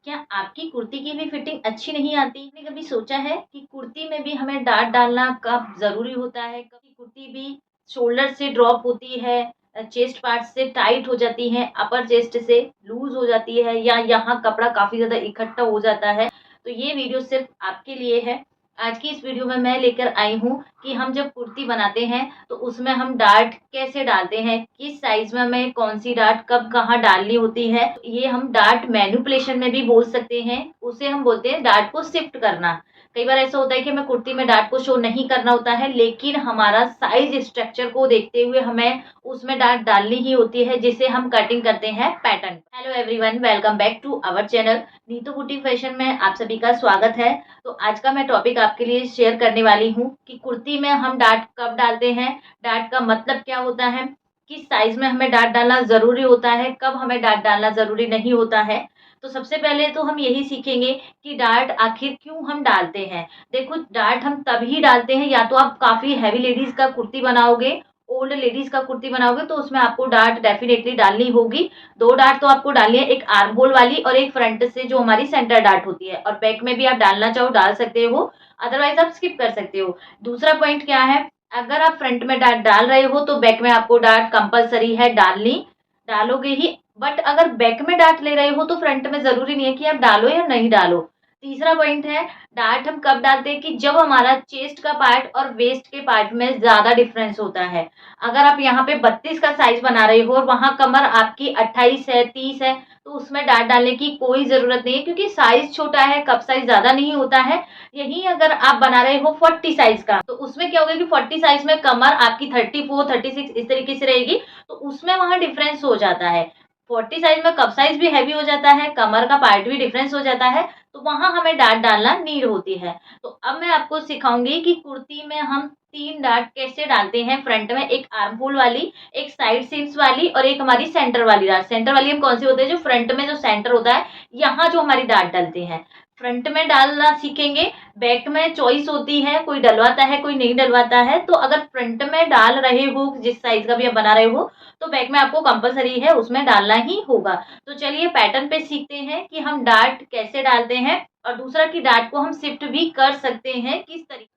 क्या आपकी कुर्ती की भी फिटिंग अच्छी नहीं आती? आपने कभी सोचा है कि कुर्ती में भी हमें डाँट डालना कब ज़रूरी होता है? कभी कुर्ती भी शोल्डर से ड्रॉप होती है, चेस्ट पार्ट से टाइट हो जाती है, अपर चेस्ट से लूज़ हो जाती है या यहाँ कपड़ा काफ़ी ज़्यादा इकट्ठा हो जाता है। तो ये वीडियो सिर्फ़ आपके लिए है। आज की इस वीडियो में मैं लेकर आई हूँ कि हम जब कुर्ती बनाते हैं तो उसमें हम डार्ट कैसे डालते हैं, किस साइज में हमें कौन सी डार्ट कब कहाँ डालनी होती है। ये हम डार्ट मैनिपुलेशन में भी बोल सकते हैं, उसे हम बोलते हैं डार्ट को शिफ्ट करना। कई बार ऐसा होता है कि हमें कुर्ती में डार्ट को शो नहीं करना होता है, लेकिन हमारा साइज स्ट्रक्चर को देखते हुए हमें उसमें डार्ट डालनी ही होती है, जिसे हम कटिंग करते हैं pattern. Hello everyone, welcome back to our channel Neetu boutique fashion में आप सभी का स्वागत है। तो आज का मैं टॉपिक आपके लिए शेयर करने वाली हूँ कि कुर्ती में हम डार्ट कब डालते हैं, डार्ट का मतलब क्या होता है, किस साइज में हमें डार्ट डालना ज़रूरी होता है, कब हमें डार्ट डालना ज़रूरी नहीं होता है। तो सबसे पहले तो हम यही सीखेंगे कि डार्ट आखिर क्यों हम डालते हैं। देखो, डार्ट हम तभी डालते हैं, या तो आप काफ़ी हैवी लेडीज़ का कुर्ती बनाओगे, ओल्ड लेडीज़ का कुर्ती बनाओगे तो उसमें आपको डार्ट डेफिनेटली डालनी होगी। 2 डार्ट तो आपको डालनी है, एक आर्म होल वाली और एक फ्रंट से जो हमारी सेंटर डार्ट होती है, और बैक में भी आप डालना चाहो डाल सकते हो, अदरवाइज आप स्किप कर सकते हो। दूसरा पॉइंट क्या है, अगर आप फ्रंट में डार्ट डाल रहे हो तो बैक में आपको डार्ट कंपलसरी है डालनी, डालोगे ही। बट अगर बैक में डार्ट ले रहे हो तो फ्रंट में ज़रूरी नहीं है कि आप डालो या नहीं डालो। तीसरा पॉइंट है, डार्ट हम कब डालते हैं कि जब हमारा चेस्ट का पार्ट और वेस्ट के पार्ट में ज़्यादा डिफरेंस होता है। अगर आप यहाँ पे 32 का साइज बना रहे हो और वहाँ कमर आपकी 28 है, 30 है, तो उसमें डार्ट डालने की कोई ज़रूरत नहीं है, क्योंकि साइज छोटा है, कप साइज ज़्यादा नहीं होता है। यही अगर आप बना रहे हो 40 साइज का, तो उसमें क्या होगा कि 40 साइज में कमर आपकी 34, 36 इस तरीके से रहेगी, तो उसमें वहाँ डिफरेंस हो जाता है। 40 साइज में कप साइज भी हैवी हो जाता है, कमर का पार्ट भी डिफरेंस हो जाता है, तो वहाँ हमें डार्ट डालना नीड होती है। तो अब मैं आपको सिखाऊंगी कि कुर्ती में हम 3 डार्ट कैसे डालते हैं। फ्रंट में एक आर्म होल वाली, एक साइड सीम्स वाली और एक हमारी सेंटर वाली डार्ट। सेंटर वाली हम कौन सी होते हैं, जो फ्रंट में जो सेंटर होता है, यहाँ जो हमारी डार्ट डलते हैं। फ्रंट में डालना सीखेंगे, बैक में चॉइस होती है, कोई डलवाता है कोई नहीं डलवाता है। तो अगर फ्रंट में डाल रहे हो, जिस साइज का भी आप बना रहे हो, तो बैक में आपको कंपलसरी है उसमें डालना ही होगा। तो चलिए पैटर्न पे सीखते हैं कि हम डार्ट कैसे डालते हैं, और दूसरा कि डार्ट को हम शिफ्ट भी कर सकते हैं किस तरीके।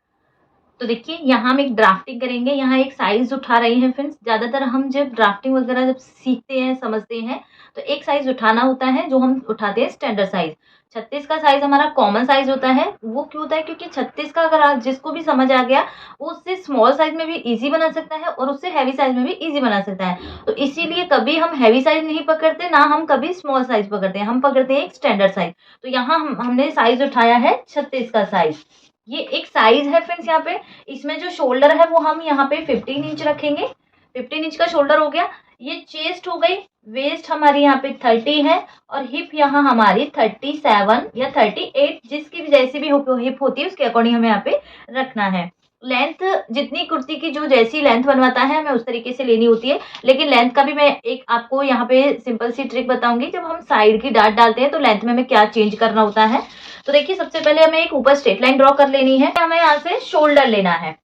तो देखिए, यहाँ हम एक ड्राफ्टिंग करेंगे, यहाँ एक साइज उठा रहे हैं फ्रेंड्स। ज़्यादातर हम जब ड्राफ्टिंग वगैरह जब सीखते हैं, समझते हैं, तो एक साइज उठाना होता है जो हम उठाते हैं स्टैंडर्ड साइज। 36 का साइज हमारा कॉमन साइज होता है। वो क्यों होता है, क्योंकि 36 का अगर आप जिसको भी समझ आ गया, वो उससे स्मॉल साइज में भी इजी बना सकता है और उससे हैवी साइज में भी इजी बना सकता है। तो इसीलिए कभी हम हैवी साइज नहीं पकड़ते, ना हम कभी स्मॉल साइज पकड़ते हैं, हम पकड़ते हैं एक स्टैंडर्ड साइज। तो यहाँ हमने साइज उठाया है 36 का साइज। ये एक साइज है फ्रेंड्स। यहाँ पे इसमें जो शोल्डर है वो हम यहाँ पे 15 इंच रखेंगे। 15 इंच का शोल्डर हो गया। ये चेस्ट हो गई, वेस्ट हमारी यहाँ पे 30 है और हिप यहाँ हमारी 37 या 38, जिसकी भी जैसी भी हिप होती है उसके अकॉर्डिंग हमें यहाँ पे रखना है। लेंथ जितनी कुर्ती की जो जैसी लेंथ बनवाता है हमें उस तरीके से लेनी होती है, लेकिन लेंथ का भी मैं एक आपको यहाँ पे सिंपल सी ट्रिक बताऊंगी। जब हम साइड की डार्ट डालते हैं तो लेंथ में हमें क्या चेंज करना होता है। तो देखिए, सबसे पहले हमें एक ऊपर स्ट्रेट लाइन ड्रॉ कर लेनी है। हमें यहाँ से शोल्डर लेना है।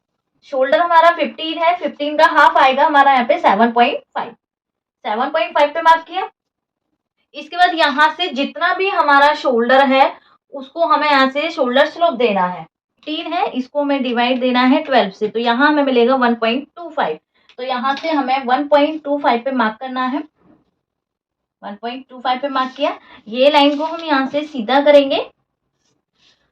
शोल्डर हमारा 15 है, 15 का हाफ आएगा हमारा यहाँ पे 7.5। 7.5 पे मार्क किया। इसके बाद यहाँ से जितना भी हमारा शोल्डर है उसको हमें यहाँ से शोल्डर स्लोप देना है। 15 है, इसको हमें डिवाइड देना है 12 से, तो यहाँ हमें मिलेगा 1.25। तो यहाँ से हमें 1.25 पे मार्क करना है। 1.25 पे मार्क किया। ये लाइन को हम यहाँ से सीधा करेंगे।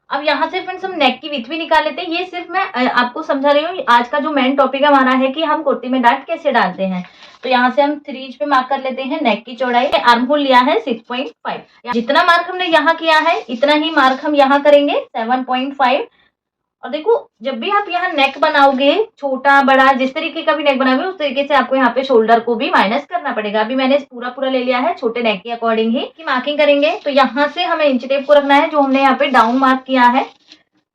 अब यहाँ से फ्रेंड्स हम नेक की विड्थ भी निकाल लेते हैं। ये सिर्फ मैं आपको समझा रही हूँ। आज का जो मेन टॉपिक हमारा है कि हम कुर्ती में डार्ट कैसे डालते हैं। तो यहाँ से हम 3 इंच पे मार्क कर लेते हैं। नेक की चौड़ाई आर्म होल लिया है 6.5। जितना मार्क हमने यहाँ किया है इतना ही मार्क हम यहाँ करेंगे 7.5। और देखो, जब भी आप यहाँ नेक बनाओगे, छोटा बड़ा जिस तरीके का भी नेक बनाओगे उस तरीके से आपको यहाँ पे शोल्डर को भी माइनस करना पड़ेगा। अभी मैंने पूरा पूरा ले लिया है, छोटे नेक के अकॉर्डिंग ही की मार्किंग करेंगे। तो यहाँ से हमें इंच टेप को रखना है, जो हमने यहाँ पे डाउन मार्क किया है।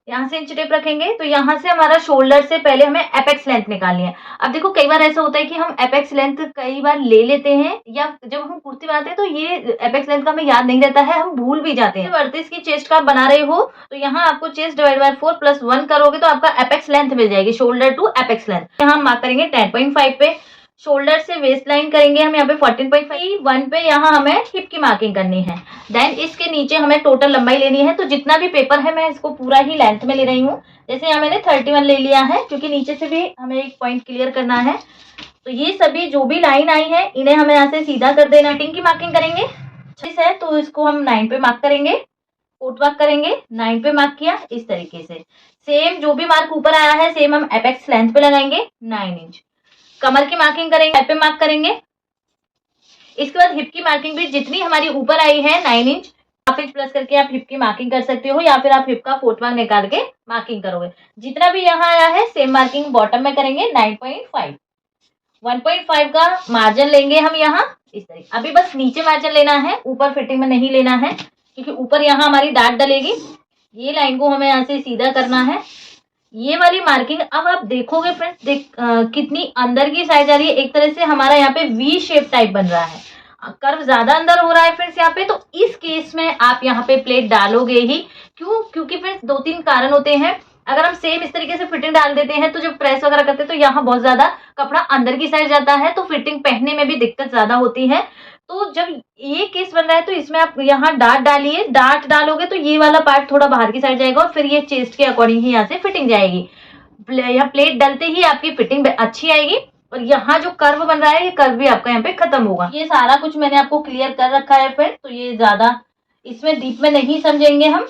यहाँ से इंच टेप रखेंगे। तो यहाँ से हमारा शोल्डर से पहले हमें एपेक्स लेंथ निकालनी है। अब देखो, कई बार ऐसा होता है कि हम एपेक्स लेंथ कई बार ले लेते हैं, या जब हम कुर्ती बनाते हैं तो ये एपेक्स लेंथ का हमें याद नहीं रहता है, हम भूल भी जाते हैं। 38 की चेस्ट का बना रहे हो तो यहाँ आपको चेस्ट डिवाइड बाय 4 + 1 करोगे तो आपका एपेक्स लेंथ मिल जाएगी, शोल्डर टू एपेक्स लेंथ। यहाँ हम मार्क करेंगे 10.5 पे। शोल्डर से वेस्ट लाइन करेंगे हम यहाँ पे 14.5, 1 पे यहाँ हमें हिप की मार्किंग करनी है। देन इसके नीचे हमें टोटल लंबाई लेनी है, तो जितना भी पेपर है मैं इसको पूरा ही लेंथ में ले रही हूँ। जैसे यहाँ मैंने 31 ले लिया है, क्योंकि नीचे से भी हमें एक पॉइंट क्लियर करना है। तो ये सभी जो भी लाइन आई है इन्हें हमें यहाँ से सीधा कर देना। कटिंग की मार्किंग करेंगे 36 है, तो इसको हम 9 पे मार्क करेंगे, फुट मार्क करेंगे, 9 पे मार्क किया इस तरीके से। सेम जो भी मार्क ऊपर आया है सेम हम एपेक्स लेंथ पे लगाएंगे 9 इंच। कमर की मार्किंग करेंगे, 5 पे मार्क करेंगे। इसके बाद हिप की मार्किंग भी जितनी हमारी ऊपर आई है 9 इंच, हाफ इंच प्लस करके आप हिप की मार्किंग कर सकते हो, या फिर आप हिप का फुट मार्क निकाल के मार्किंग करोगे। जितना भी यहाँ आया है सेम मार्किंग बॉटम में करेंगे 9.5। 1.5 का मार्जिन लेंगे हम यहाँ इस तरीके। अभी बस नीचे मार्जिन लेना है, ऊपर फिटिंग में नहीं लेना है, क्योंकि ऊपर यहाँ हमारी डाट डलेगी। ये लाइन को हमें यहाँ से सीधा करना है, ये वाली मार्किंग। अब आप देखोगे फ्रेंड्स, कितनी अंदर की साइज आ रही है। एक तरह से हमारा यहाँ पे वी शेप टाइप बन रहा है, कर्व ज्यादा अंदर हो रहा है फ्रेंड्स यहाँ पे। तो इस केस में आप यहाँ पे प्लेट डालोगे ही। क्यों? क्योंकि फ्रेंड्स 2-3 कारण होते हैं। अगर हम सेम इस तरीके से फिटिंग डाल देते हैं तो जब प्रेस वगैरह करते हैं तो यहाँ बहुत ज्यादा कपड़ा अंदर की साइड जाता है, तो फिटिंग पहनने में भी दिक्कत ज्यादा होती है। तो जब ये केस बन रहा है तो इसमें आप यहाँ डाट डालिए, डाट डालोगे तो ये वाला पार्ट थोड़ा बाहर की साइड जाएगा, और फिर ये चेस्ट के अकॉर्डिंग ही यहाँ से फिटिंग जाएगी। यहाँ प्लेट डलते ही आपकी फिटिंग अच्छी आएगी, और यहाँ जो कर्व बन रहा है ये कर्व भी आपका यहाँ पे खत्म होगा। ये सारा कुछ मैंने आपको क्लियर कर रखा है फिर, तो ये ज्यादा इसमें डीप में नहीं समझेंगे हम।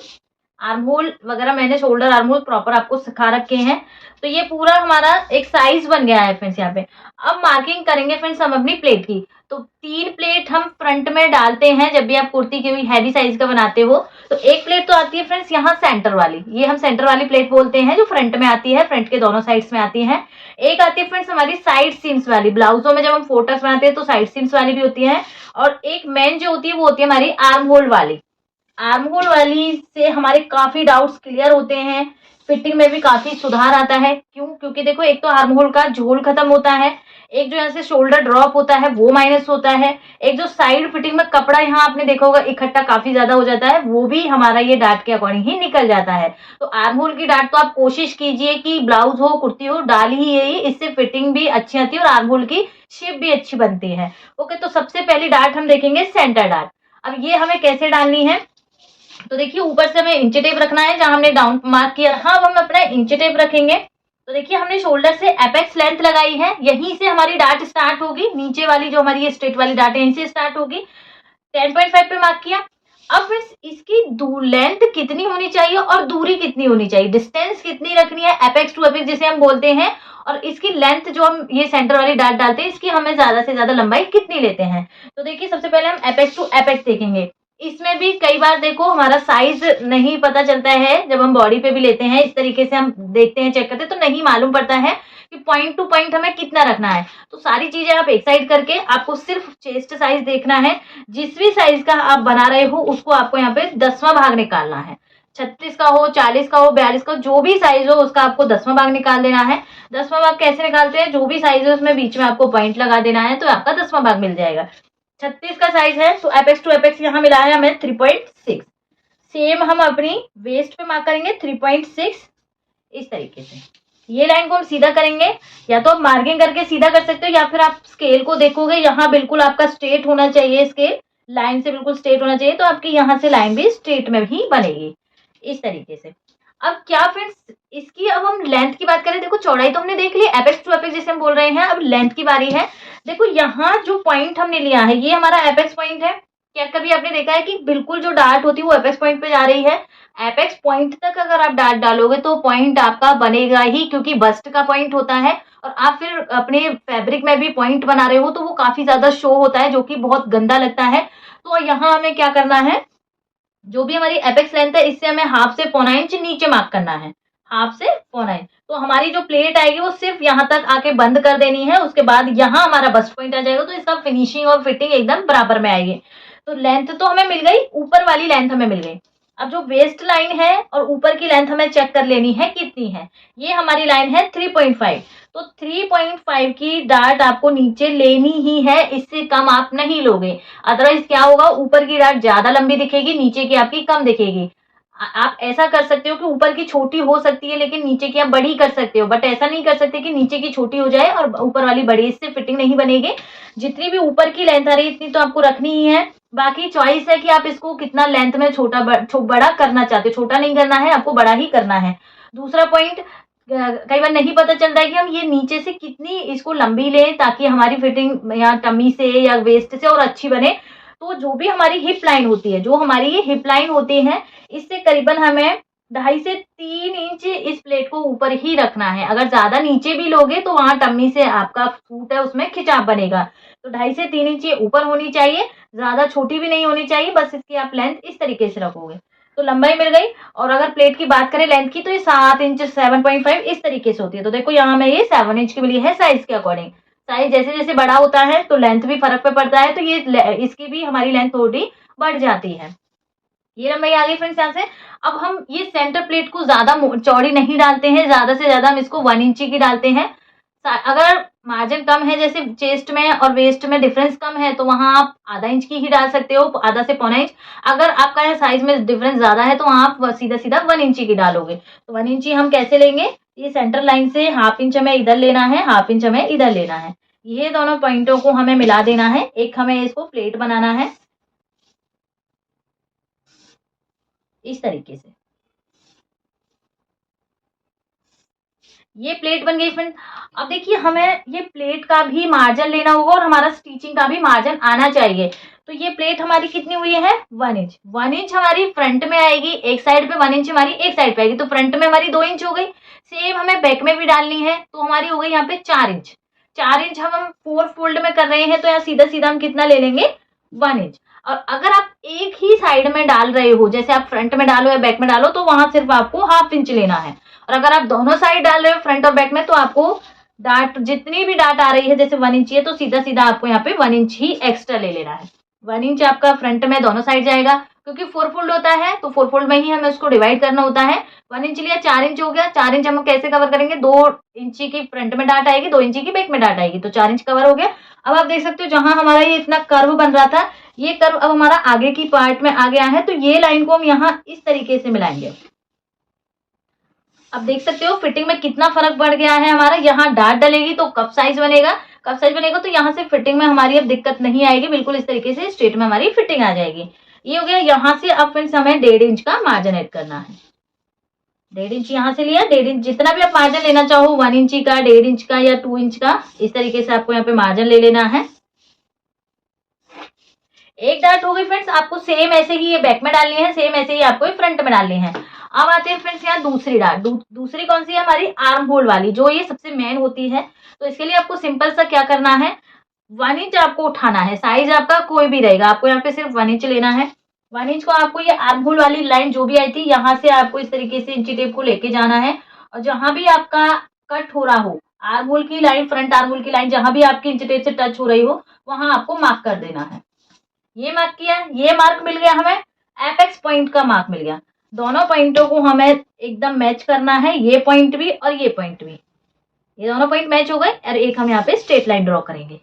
आर्म होल वगैरह मैंने शोल्डर आर्म होल प्रॉपर आपको सिखा रखे हैं। तो ये पूरा हमारा एक साइज बन गया है फ्रेंड्स यहाँ पे। अब मार्किंग करेंगे फ्रेंड्स हम अपनी प्लेट की। तो 3 प्लेट हम फ्रंट में डालते हैं जब भी आप कुर्ती के हैवी साइज का बनाते हो। तो एक प्लेट तो आती है फ्रेंड्स यहाँ सेंटर वाली, ये हम सेंटर वाली प्लेट बोलते हैं, जो फ्रंट में आती है, फ्रंट के दोनों साइड्स में आती है। एक आती है फ्रेंड्स हमारी साइड सीम्स वाली, ब्लाउजों में जब हम फोटक्स बनाते हैं तो साइड सीम्स वाली भी होती है। और एक मेन जो होती है वो होती है हमारी आर्म होल वाली। आर्म होल वाली से हमारे काफी डाउट्स क्लियर होते हैं, फिटिंग में भी काफी सुधार आता है। क्यों? क्योंकि देखो, एक तो आर्म होल का झोल खत्म होता है, एक जो यहाँ से शोल्डर ड्रॉप होता है वो माइनस होता है, एक जो साइड फिटिंग में कपड़ा यहाँ आपने देखा होगा इकट्ठा काफी ज्यादा हो जाता है, वो भी हमारा ये डाट के अकॉर्डिंग ही निकल जाता है। तो आर्म होल की डाट तो आप कोशिश कीजिए कि ब्लाउज हो कुर्ती हो डाल ही यही, इससे फिटिंग भी अच्छी आती है और आर्म होल की शेप भी अच्छी बनती है। ओके, तो सबसे पहली डाट हम देखेंगे सेंटर डाट। अब ये हमें कैसे डालनी है, तो देखिए ऊपर से हमें इंच टेप रखना है, जहां हमने डाउन मार्क किया था अब हम अपना इंच टेप रखेंगे। तो देखिए हमने शोल्डर से एपेक्स लेंथ लगाई है, यहीं से हमारी डाट स्टार्ट होगी, नीचे वाली जो हमारी स्ट्रेट वाली डाट है यहीं से स्टार्ट होगी। 10.5 पे मार्क किया। अब इसकी लेंथ कितनी होनी चाहिए और दूरी कितनी होनी चाहिए, डिस्टेंस कितनी रखनी है एपेक्स टू एपेक्स जिसे हम बोलते हैं, और इसकी लेंथ जो हम ये सेंटर वाली डाट डालते हैं इसकी हमें ज्यादा से ज्यादा लंबाई कितनी लेते हैं। तो देखिए सबसे पहले हम एपेक्स टू एपेक्स देखेंगे। इसमें भी कई बार देखो हमारा साइज नहीं पता चलता है, जब हम बॉडी पे भी लेते हैं इस तरीके से हम देखते हैं चेक करते हैं तो नहीं मालूम पड़ता है कि पॉइंट टू पॉइंट हमें कितना रखना है। तो सारी चीजें आप एक साइड करके आपको सिर्फ चेस्ट साइज देखना है, जिस भी साइज का आप बना रहे हो उसको आपको यहाँ पे 10वां भाग निकालना है। 36 का हो, 40 का हो, 42 का, जो भी साइज हो उसका आपको 10वां भाग निकाल देना है। 10वां भाग कैसे निकालते हैं, जो भी साइज है उसमें बीच में आपको पॉइंट लगा देना है तो आपका 10वां भाग मिल जाएगा। 36 का साइज है तो एपेक्स टू एपेक्स यहाँ मिला है हमें 3.6। सेम हम अपनी वेस्ट पे मार्क करेंगे 3.6 इस तरीके से। ये लाइन को हम सीधा करेंगे, या तो आप मार्किंग करके सीधा कर सकते हो या फिर आप स्केल को देखोगे, यहाँ बिल्कुल आपका स्ट्रेट होना चाहिए, स्केल लाइन से बिल्कुल स्ट्रेट होना चाहिए, तो आपकी यहाँ से लाइन भी स्ट्रेट में ही बनेगी इस तरीके से। अब क्या फ्रेंड्स, इसकी अब हम लेंथ की बात करें, देखो चौड़ाई तो हमने देख ली, एपेक्स टू एपेक्स जिसे हम बोल रहे हैं, अब लेंथ की बारी है। देखो यहाँ जो पॉइंट हमने लिया है ये हमारा एपेक्स पॉइंट है। क्या कभी आपने देखा है कि बिल्कुल जो डार्ट होती है वो एपेक्स पॉइंट पे जा रही है? एपेक्स पॉइंट तक अगर आप डार्ट डालोगे तो पॉइंट आपका बनेगा ही, क्योंकि बस्ट का पॉइंट होता है, और आप फिर अपने फैब्रिक में भी पॉइंट बना रहे हो तो वो काफी ज्यादा शो होता है, जो कि बहुत गंदा लगता है। तो यहाँ हमें क्या करना है, जो भी हमारी एपेक्स लेंथ है इससे हमें हाफ से 1.25 इंच नीचे मार्क करना है, हाफ से 1.25 इंच। तो हमारी जो प्लेट आएगी वो सिर्फ यहाँ तक आके बंद कर देनी है, उसके बाद यहाँ हमारा बस्ट पॉइंट आ जाएगा, तो इसका फिनिशिंग और फिटिंग एकदम बराबर में आएगी। तो लेंथ तो हमें मिल गई, ऊपर वाली लेंथ हमें मिल गई। अब जो वेस्ट लाइन है और ऊपर की लेंथ हमें चेक कर लेनी है कितनी है। ये हमारी लाइन है 3.5, तो 3.5 की डार्ट आपको नीचे लेनी ही है, इससे कम आप नहीं लोगे। अदरवाइज क्या होगा, ऊपर की डार्ट ज्यादा लंबी दिखेगी, नीचे की आपकी कम दिखेगी। आप ऐसा कर सकते हो कि ऊपर की छोटी हो सकती है लेकिन नीचे की आप बड़ी कर सकते हो, बट ऐसा नहीं कर सकते कि नीचे की छोटी हो जाए और ऊपर वाली बड़ी, इससे फिटिंग नहीं बनेगी। जितनी भी ऊपर की लेंथ आ रही है इतनी तो आपको रखनी ही है। बाकी चॉइस है कि आप इसको कितना लेंथ में बड़ा करना चाहते हो, छोटा नहीं करना है, आपको बड़ा ही करना है। दूसरा पॉइंट, कई बार नहीं पता चलता है कि हम ये नीचे से कितनी इसको लंबी लें ताकि हमारी फिटिंग या टमी से या वेस्ट से और अच्छी बने। तो जो भी हमारी हिप लाइन होती है, जो हमारी ये हिप लाइन होती है, इससे करीबन हमें 2.5 से 3 इंच इस प्लेट को ऊपर ही रखना है। अगर ज्यादा नीचे भी लोगे तो वहां टम्मी से आपका सूट है उसमें खिंचाव बनेगा। तो 2.5 से 3 इंच ये ऊपर होनी चाहिए, ज्यादा छोटी भी नहीं होनी चाहिए, बस इसकी आप लेंथ इस तरीके से रखोगे तो लंबाई मिल गई। और अगर प्लेट की बात करें लेंथ की तो ये 7 इंच 7.5 इस तरीके से होती है। तो देखो यहाँ में ये 7 इंच की मिली है साइज के अकॉर्डिंग। साइज जैसे जैसे बड़ा होता है तो लेंथ भी फर्क पे पड़ता है, तो ये इसकी भी हमारी लेंथ थोड़ी बढ़ जाती है। ये लंबाई आ गई फ्रेंड्स यहाँ से। अब हम ये सेंटर प्लेट को ज्यादा चौड़ी नहीं डालते हैं, ज्यादा से ज्यादा हम इसको 1 इंची की डालते हैं। अगर मार्जिन कम है, जैसे चेस्ट में और वेस्ट में डिफरेंस कम है, तो वहां आप आधा इंच की ही डाल सकते हो, आधा से पौना इंच। अगर आपका यहाँ साइज में डिफरेंस ज्यादा है तो वहां आप सीधा सीधा 1 इंची की डालोगे। तो 1 इंची हम कैसे लेंगे, ये सेंटर लाइन से ½ इंच हमें इधर लेना है, ½ इंच हमें इधर लेना है। ये दोनों पॉइंटों को हमें मिला देना है, एक हमें इसको प्लेट बनाना है इस तरीके से। ये प्लेट बन गई फ्रेंड। अब देखिए हमें ये प्लेट का भी मार्जिन लेना होगा और हमारा स्टिचिंग का भी मार्जिन आना चाहिए। तो ये प्लेट हमारी कितनी हुई है, 1 इंच। 1 इंच हमारी फ्रंट में आएगी, एक साइड पे 1 इंच हमारी एक साइड पे आएगी, तो फ्रंट में हमारी 2 इंच हो गई। सेम हमें बैक में भी डालनी है, तो हमारी हो गई यहाँ पे 4 इंच। 4 इंच हम 4 फोल्ड में कर रहे हैं, तो यहाँ सीधा सीधा हम कितना ले लेंगे, 1 इंच। और अगर आप एक ही साइड में डाल रहे हो, जैसे आप फ्रंट में डालो या बैक में डालो, तो वहां सिर्फ आपको ½ इंच लेना है। और अगर आप दोनों साइड डाल रहे हो फ्रंट और बैक में, तो आपको डाट जितनी भी डाट आ रही है, जैसे 1 इंच है तो सीधा सीधा आपको यहाँ पे 1 इंच ही एक्स्ट्रा ले लेना है। 1 इंच आपका फ्रंट में दोनों साइड जाएगा, क्योंकि 4 फोल्ड होता है तो 4 फोल्ड में ही हमें उसको डिवाइड करना होता है। 1 इंच लिया, 4 इंच हो गया। 4 इंच हम कैसे कवर करेंगे, 2 इंची की फ्रंट में डाट आएगी, 2 इंची की बैक में डाट आएगी, तो 4 इंच कवर हो गया। अब आप देख सकते हो जहां हमारा ये इतना कर्व बन रहा था, ये कर्व अब हमारा आगे की पार्ट में आ गया है, तो ये लाइन को हम यहाँ इस तरीके से मिलाएंगे। अब देख सकते हो फिटिंग में कितना फर्क बढ़ गया है हमारा। यहाँ डाट डलेगी तो कप साइज बनेगा, कप साइज बनेगा तो यहाँ से फिटिंग में हमारी अब दिक्कत नहीं आएगी, बिल्कुल इस तरीके से स्ट्रेट में हमारी फिटिंग आ जाएगी। ये हो गया। यहाँ से अब फ्रेंड्स हमें 1.5 इंच का मार्जिन ऐड करना है। 1.5 इंच यहाँ से लिया, 1.5 इंच जितना भी आप मार्जिन लेना चाहो, 1 इंची का, 1.5 इंच का या 2 इंच का, इस तरीके से आपको यहाँ पे मार्जिन ले लेना है। एक डाट हो गई फ्रेंड्स। आपको सेम ऐसे ही ये बैक में डालनी है, सेम ऐसे ही आपको फ्रंट में डालनी है। अब आते हैं फ्रेंड्स यहाँ दूसरी डाट। दूसरी कौन सी है, हमारी आर्म होल वाली, जो ये सबसे मेन होती है। तो इसके लिए आपको सिंपल सा क्या करना है, 1 इंच आपको उठाना है। साइज आपका कोई भी रहेगा, आपको यहाँ पे सिर्फ 1 इंच लेना है। 1 इंच को आपको ये आर्म होल वाली लाइन जो भी आई थी, यहाँ से आपको इस तरीके से इंची टेप को लेके जाना है, और जहां भी आपका कट हो रहा हो, आर्म होल की लाइन, फ्रंट आर्म होल की लाइन जहां भी आपकी इंची टेप से टच हो रही हो, वहां आपको मार्क कर देना है। ये मार्क किया, ये मार्क मिल गया हमें, एपेक्स पॉइंट का मार्क मिल गया। दोनों पॉइंटों को हमें एकदम मैच करना है, ये पॉइंट भी और ये पॉइंट भी। ये दोनों पॉइंट मैच हो गए और एक हम यहाँ पे स्ट्रेट लाइन ड्रॉ करेंगे।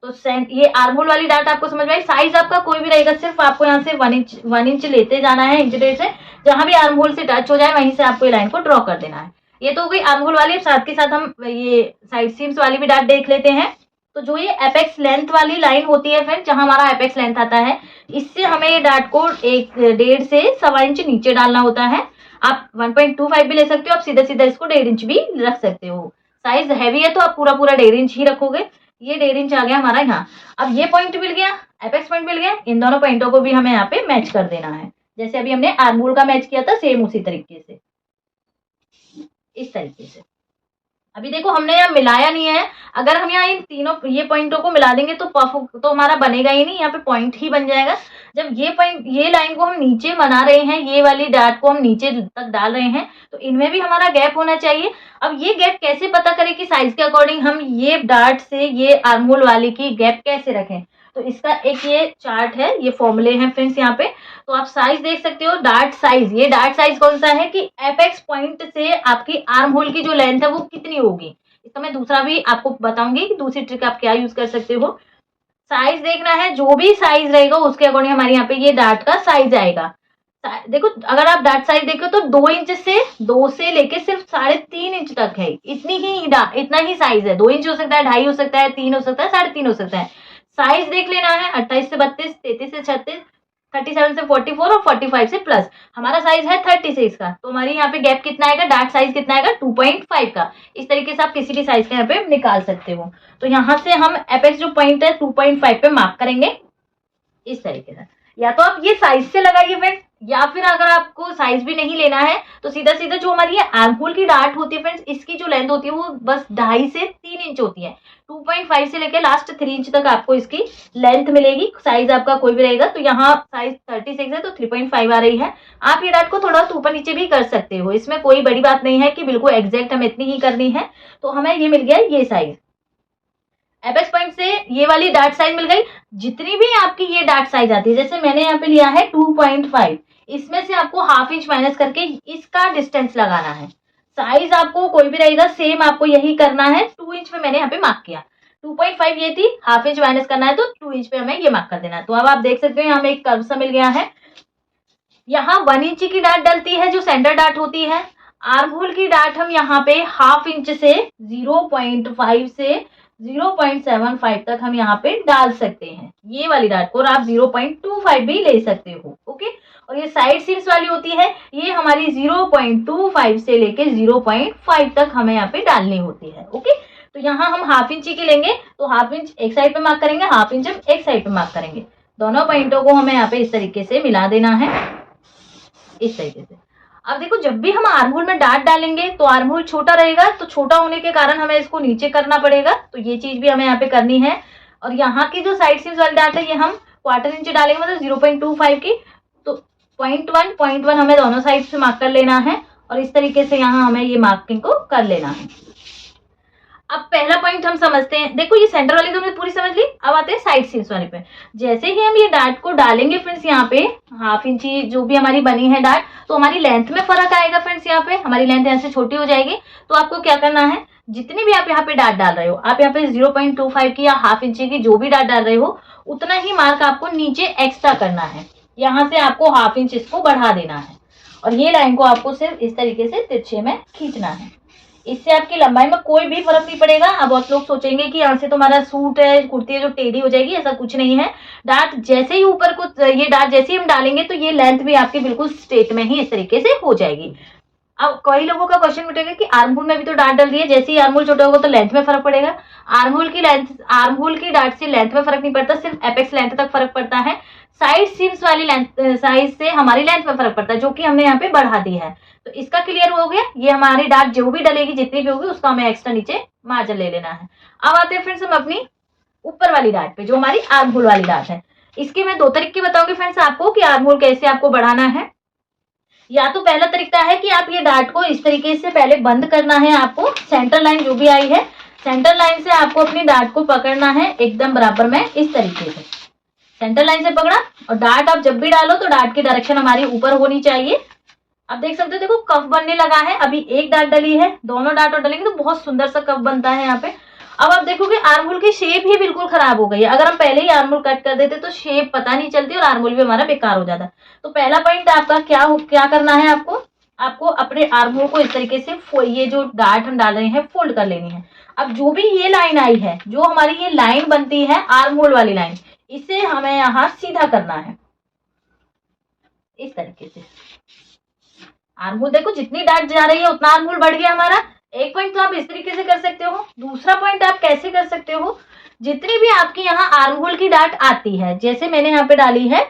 तो ये आर्महोल वाली डाट आपको समझ में आई। साइज आपका कोई भी रहेगा, सिर्फ आपको यहाँ से 1 इंच लेते जाना है, इंच टेप से जहां भी आर्महोल से टच हो जाए वहीं से आपको ये लाइन को ड्रॉ कर देना है। ये तो हो गई आर्महोल वाली। साथ के साथ हम ये साइड सीम्स वाली भी डाट देख लेते हैं। तो जो ये एपेक्स लेंथ वाली लाइन होती है फ्रेंड, जहां हमारा एपेक्स लेंथ आता है, इससे हमें ये डाट को 1.5 से 1.25 इंच नीचे डालना होता है। आप 1.25 भी ले सकते हो, आप सीधा सीधा इसको 1.5 इंच भी रख सकते हो। साइज हैवी है तो आप पूरा पूरा 1.5 इंच ही रखोगे। ये 1.5 इंच आ गया हमारा यहाँ। अब ये पॉइंट मिल गया, एपेक्स पॉइंट मिल गया। इन दोनों पॉइंटों को भी हमें यहाँ पे मैच कर देना है, जैसे अभी हमने आर्महोल का मैच किया था, सेम उसी तरीके से, इस तरीके से। अभी देखो हमने यहाँ मिलाया नहीं है। अगर हम यहाँ इन तीनों ये पॉइंटों को मिला देंगे तो हमारा बनेगा ही नहीं, यहाँ पे पॉइंट ही बन जाएगा। जब ये पॉइंट, ये लाइन को हम नीचे बना रहे हैं, ये वाली डाट को हम नीचे तक डाल रहे हैं, तो इनमें भी हमारा गैप होना चाहिए। अब ये गैप कैसे पता करें कि साइज के अकॉर्डिंग हम ये डाट से ये आर्महोल वाली की गैप कैसे रखें, तो इसका एक ये चार्ट है, ये फॉर्मूले हैं फ्रेंड्स यहाँ पे। तो आप साइज देख सकते हो, डार्ट साइज, ये डार्ट साइज कौन सा है कि एपेक्स पॉइंट से आपकी आर्म होल की जो लेंथ है वो कितनी होगी। इसका मैं दूसरा भी आपको बताऊंगी कि दूसरी ट्रिक आप क्या यूज कर सकते हो। साइज देखना है, जो भी साइज रहेगा उसके अकॉर्डिंग हमारे यहाँ पे ये डार्ट का साइज आएगा। देखो अगर आप डार्ट साइज देखो तो 2 से लेके सिर्फ 3.5 इंच तक है, इतना ही साइज है। 2 इंच हो सकता है, 2.5 हो सकता है, 3 हो सकता है, 3.5 हो सकता है। साइज देख लेना है 28 से 32, 33 से 36, 37 से 44 और 45 से प्लस। हमारा साइज है 36 का, तो हमारी यहाँ पे गैप कितना आएगा, डार्ट साइज कितना आएगा 2.5 का। इस तरीके से आप किसी भी साइज का यहाँ पे निकाल सकते हो। तो यहाँ से हम एपेक्स जो पॉइंट है 2.5 पे मार्क करेंगे इस तरीके से। या तो आप ये साइज से लगाइए फ्रेंड्स, या फिर अगर आपको साइज भी नहीं लेना है तो सीधा सीधा जो हमारी ये आर्म होल की डार्ट होती है फ्रेंड्स, इसकी जो लेंथ होती है वो बस 2.5 से 3 इंच होती है। 2.5 से लेकर लास्ट 3 इंच तक आपको इसकी लेंथ मिलेगी। साइज आपका कोई भी रहेगा, तो यहाँ साइज 36 है तो 3.5 आ रही है। आप ये डार्ट को थोड़ा सा ऊपर नीचे भी कर सकते हो, इसमें कोई बड़ी बात नहीं है कि बिल्कुल एग्जैक्ट हमें इतनी ही करनी है। तो हमें ये मिल गया ये साइज, एपेक्स पॉइंट से ये वाली डार्ट साइज मिल गई। जितनी भी आपकी ये डार्ट साइज आती है, जैसे मैंने यहाँ पे लिया है 2.5, इसमें से आपको ½ इंच माइनस करके इसका डिस्टेंस लगाना है। साइज आपको कोई भी रहेगा सेम, आपको यही करना है। 2 इंच पे मैंने यहाँ पे मार्क किया, 2.5 ये थी, ½ इंच माइनस करना है तो 2 इंच पे हमें ये मार्क कर देना है। तो अब आप देख सकते हो यहाँ हमें एक कर्व सा मिल गया है। यहाँ 1 इंच की डार्ट डलती है जो सेंटर डार्ट होती है। आर्म होल की डार्ट हम यहाँ पे ½ इंच से 0.5 से 0.75 तक हम यहाँ पे डाल सकते हैं ये वाली डार्ट को, और आप 0.25 भी ले सकते हो। ओके, और ये साइड सीम्स वाली होती है, ये हमारी 0.25 से लेके 0.5 तक हमें यहाँ पे डालनी होती है। ओके, तो यहाँ हम ½ इंच की लेंगे तो ½ इंच एक साइड पे मार्क करेंगे, ½ इंच हम एक साइड पे मार्क करेंगे। दोनों पॉइंटों को हमें यहाँ पे इस तरीके से मिला देना है, इस तरीके से। अब देखो जब भी हम आर्म होल में डार्ट डालेंगे तो आर्म होल छोटा रहेगा, तो छोटा होने के कारण हमें इसको नीचे करना पड़ेगा, तो ये चीज भी हमें यहाँ पे करनी है। और यहाँ की जो साइड सीम्स वाली डार्ट है ये हम क्वार्टर इंच डालेंगे, मतलब 0.25 की। तो 0.1 हमें दोनों साइड से मार्क कर लेना है, और इस तरीके से यहाँ हमें ये मार्किंग को कर लेना है। अब पहला पॉइंट हम समझते हैं। देखो ये सेंटर वाली तो हमने पूरी समझ ली, अब आते हैं साइड सीम्स वाले पे। जैसे ही हम ये डार्ट को डालेंगे फ्रेंड्स, यहाँ पे ½ इंची जो भी हमारी बनी है डार्ट, तो हमारी लेंथ में फर्क आएगा फ्रेंड्स। यहाँ पे हमारी लेंथ यहाँ से छोटी हो जाएगी, तो आपको क्या करना है, जितनी भी आप यहाँ पे डार्ट डाल रहे हो, आप यहाँ पे 0.25 की या ½ इंची की जो भी डार्ट डाल रहे हो, उतना ही मार्क आपको नीचे एक्स्ट्रा करना है। यहाँ से आपको ½ इंच इसको बढ़ा देना है, और ये लाइन को आपको सिर्फ इस तरीके से तिरछे में खींचना है। इससे आपकी लंबाई में कोई भी फर्क नहीं पड़ेगा। अब बहुत लोग सोचेंगे कि यहाँ से तो हमारा सूट है, कुर्ती है जो टेढ़ी हो जाएगी, ऐसा कुछ नहीं है। डार्ट जैसे ही ऊपर को ये डार्ट जैसे ही हम डालेंगे तो ये लेंथ भी आपकी बिल्कुल स्ट्रेट में ही इस तरीके से हो जाएगी। अब कई लोगों का क्वेश्चन उठेगा कि आर्म होल में भी तो डार्ट डल रही है, जैसे ही आर्म होल छोटा होगा तो लेंथ में फर्क पड़ेगा। आर्म होल की डार्ट से लेंथ में फर्क नहीं पड़ता, सिर्फ एपेक्स लेंथ तक फर्क पड़ता है। साइड सीम्स वाली लेंथ साइज से हमारी लेंथ में फर्क पड़ता है, जो कि हमने यहाँ पे बढ़ा दी है। तो इसका क्लियर हो गया, ये हमारी डार्ट जो भी डलेगी, जितनी भी होगी, उसका हमें एक्स्ट्रा नीचे मार्जिन ले लेना है। अब आते हैं फ्रेंड्स हम अपनी ऊपर वाली डार्ट पे, जो हमारी आर्म होल वाली डार्ट है। इसके मैं 2 तरीके बताऊंगी फ्रेंड्स आपको कि आर्म होल कैसे आपको बढ़ाना है। या तो पहला तरीका है कि आप ये डार्ट को इस तरीके से पहले बंद करना है। आपको सेंटर लाइन जो भी आई है, सेंटर लाइन से आपको अपनी डार्ट को पकड़ना है एकदम बराबर में, इस तरीके से सेंटर लाइन से पकड़ा। और डार्ट आप जब भी डालो तो डार्ट की डायरेक्शन हमारी ऊपर होनी चाहिए। अब देख सकते हो, देखो कफ बनने लगा है। अभी एक डार्ट डली है, दोनों डार्ट और डलेंगे तो बहुत सुंदर सा कफ बनता है यहाँ पे। अब आप देखोगे आर्म होल की शेप ही बिल्कुल खराब हो गई है। अगर हम पहले ही आर्म होल कट कर देते तो शेप पता नहीं चलती और आर्म होल भी हमारा बेकार हो जाता। तो पहला पॉइंट आपका क्या करना है, आपको अपने आर्म होल को इस तरीके से ये जो डार्ट हम डाल रहे हैं फोल्ड कर लेनी है। अब जो भी ये लाइन आई है, जो हमारी ये लाइन बनती है आर्म होल वाली लाइन, इसे हमें यहाँ सीधा करना है इस तरीके से। आर्म होल देखो जितनी डार्ट जा रही है उतना आर्म होल बढ़ गया हमारा। एक पॉइंट तो आप इस तरीके से कर सकते हो। दूसरा पॉइंट आप कैसे कर सकते हो, जितनी भी आपकी यहाँ आर्म होल की डार्ट आती है, जैसे मैंने यहाँ पे डाली है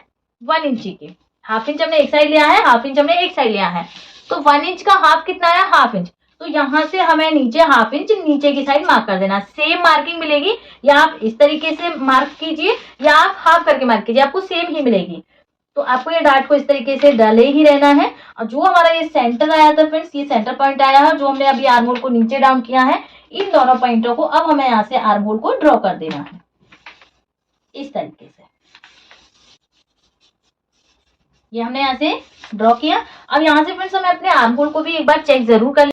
1 इंची की, ½ इंच हमने एक साइड लिया है, ½ इंच हमने एक साइड लिया है, तो 1 इंच का हाफ कितना आया, ½ इंच। तो यहाँ से हमें नीचे ½ इंच नीचे की साइड मार्क कर देना। सेम मार्किंग मिलेगी, या आप इस तरीके से मार्क कीजिए या आप हाफ करके मार्क कीजिए, आपको सेम ही मिलेगी। तो आपको ये डार्ट को इस तरीके से डाले ही रहना है। और जो हमारा ये सेंटर आया था फ्रेंड्स, ये सेंटर पॉइंट आया है, जो हमने अभी आर्म होल को नीचे डाउन किया है, इन दोनों पॉइंटों को अब हमें यहाँ से आर्म होल को ड्रॉ कर देना है इस तरीके से। ये हमने यहाँ से ड्रॉ किया। अब यहाँ से फ्रेंड्स हमें अपने आर्म होल को भी एक बार चेक जरूर कर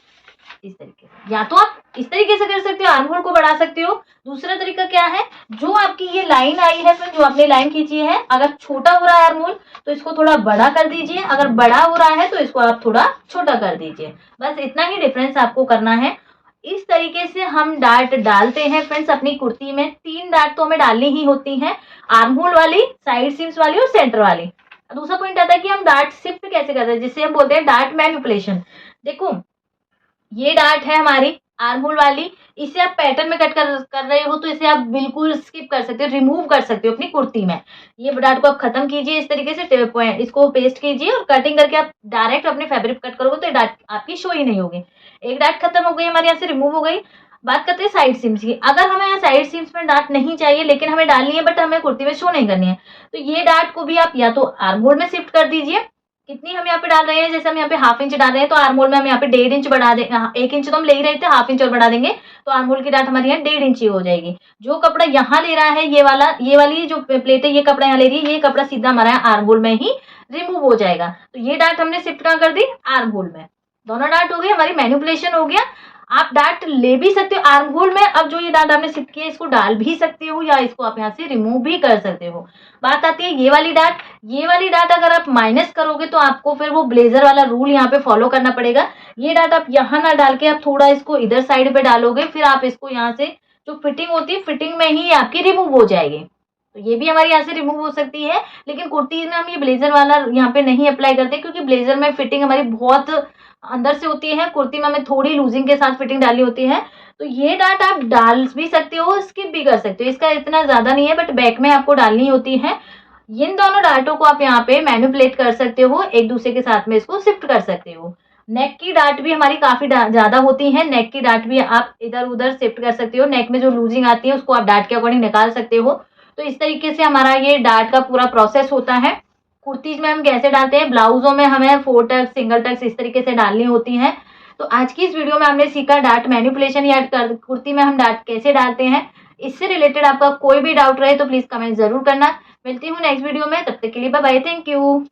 इस तरीके से, या तो आप इस तरीके से कर सकते हो, आर्म होल को बढ़ा सकते हो। दूसरा तरीका क्या है, जो आपकी ये लाइन आई है फिर जो आपने लाइन खींची है, अगर छोटा हो रहा है आर्म होल तो इसको थोड़ा बड़ा कर दीजिए, अगर बड़ा हो रहा है तो इसको आप थोड़ा छोटा कर दीजिए। बस इतना ही डिफरेंस आपको करना है। इस तरीके से हम डार्ट डालते हैं फ्रेंड्स अपनी कुर्ती में। 3 डार्ट तो हमें डालनी ही होती हैं, आर्म होल वाली, साइड सीम्स वाली और सेंटर वाली। दूसरा पॉइंट आता है कि हम डार्ट शिफ्ट कैसे करते हैं, जिसे हम बोलते हैं डार्ट मैनिपुलेशन। देखो ये डार्ट है हमारी आर्म होल वाली, इसे आप पैटर्न में कट कर रहे हो तो इसे आप बिल्कुल स्किप कर सकते हो, रिमूव कर सकते हो अपनी कुर्ती में। ये डार्ट को आप खत्म कीजिए इस तरीके से, इसको पेस्ट कीजिए और कटिंग करके आप डायरेक्ट अपने फैब्रिक कट करोगे तो ये डार्ट आपकी शो ही नहीं होगी। एक डार्ट खत्म हो गई हमारे यहाँ से, रिमूव हो गई। बात करते हैं साइड सीम्स की। अगर हमें यहाँ साइड सीम्स में डार्ट नहीं चाहिए लेकिन हमें डालनी है बट हमें कुर्ती में शो नहीं करनी है, तो ये डार्ट को भी आप या तो आर्म होल में शिफ्ट कर दीजिए। कितनी हम यहाँ पे डाल रहे हैं, जैसे हम यहाँ पे 1/2 इंच डाल रहे हैं तो आर्म होल में हम यहाँ पे 1.5 इंच बढ़ा देंगे। 1 इंच तो हम ले ही रहे थे, 1/2 इंच और बढ़ा देंगे तो आर्म होल की डार्ट हमारी यहाँ 1.5 इंच ही हो जाएगी। जो कपड़ा यहाँ ले रहा है, ये वाली जो प्लेट है, ये कपड़ा यहाँ ले रही है, ये कपड़ा सीधा हमारा आर्म होल में ही रिमूव हो जाएगा। तो ये डार्ट हमने शिफ्ट कहाँ कर दी, आर्म होल में। दोनों डार्ट हो गई, हमारी मैनिपुलेशन हो गया। आप डार्ट ले भी सकते हो आर्म होल में। अब जो ये डार्ट आपने शिफ्ट किया इसको डाल भी सकते हो या इसको आप यहाँ से रिमूव भी कर सकते हो। बात आती है ये वाली डार्ट। ये वाली डार्ट अगर आप माइनस करोगे तो आपको फिर वो ब्लेजर वाला रूल यहाँ पे फॉलो करना पड़ेगा। ये डार्ट आप यहाँ ना डाल के आप थोड़ा इसको इधर साइड पे डालोगे, फिर आप इसको यहाँ से जो फिटिंग होती है फिटिंग में ही आपकी रिमूव हो जाएगी। तो ये भी हमारी यहाँ से रिमूव हो सकती है, लेकिन कुर्ती में हम ये ब्लेजर वाला यहाँ पे नहीं अप्लाई करते क्योंकि ब्लेजर में फिटिंग हमारी बहुत अंदर से होती है, कुर्ती में हमें थोड़ी लूजिंग के साथ फिटिंग डालनी होती है। तो ये डार्ट आप डाल भी सकते हो, स्किप भी कर सकते हो, इसका इतना ज्यादा नहीं है बट बैक में आपको डालनी होती है। इन दोनों डार्टों को आप यहाँ पे मैनिपुलेट कर सकते हो, एक दूसरे के साथ में इसको शिफ्ट कर सकते हो। नेक की डार्ट भी हमारी काफी ज्यादा होती है, नेक की डार्ट भी आप इधर उधर शिफ्ट कर सकते हो। नेक में जो लूजिंग आती है उसको आप डार्ट के अकॉर्डिंग निकाल सकते हो। तो इस तरीके से हमारा ये डार्ट का पूरा प्रोसेस होता है। कुर्तीज में हम कैसे डालते हैं, ब्लाउजों में हमें 4 टक्स, सिंगल टक्स इस तरीके से डालनी होती हैं। तो आज की इस वीडियो में हमने सीखा डार्ट मैनिपुलेशन या कुर्ती में हम डार्ट कैसे डालते हैं। इससे रिलेटेड आपका कोई भी डाउट रहे तो प्लीज कमेंट जरूर करना। मिलती हूँ नेक्स्ट वीडियो में, तब तक के लिए बाय बाय, थैंक यू।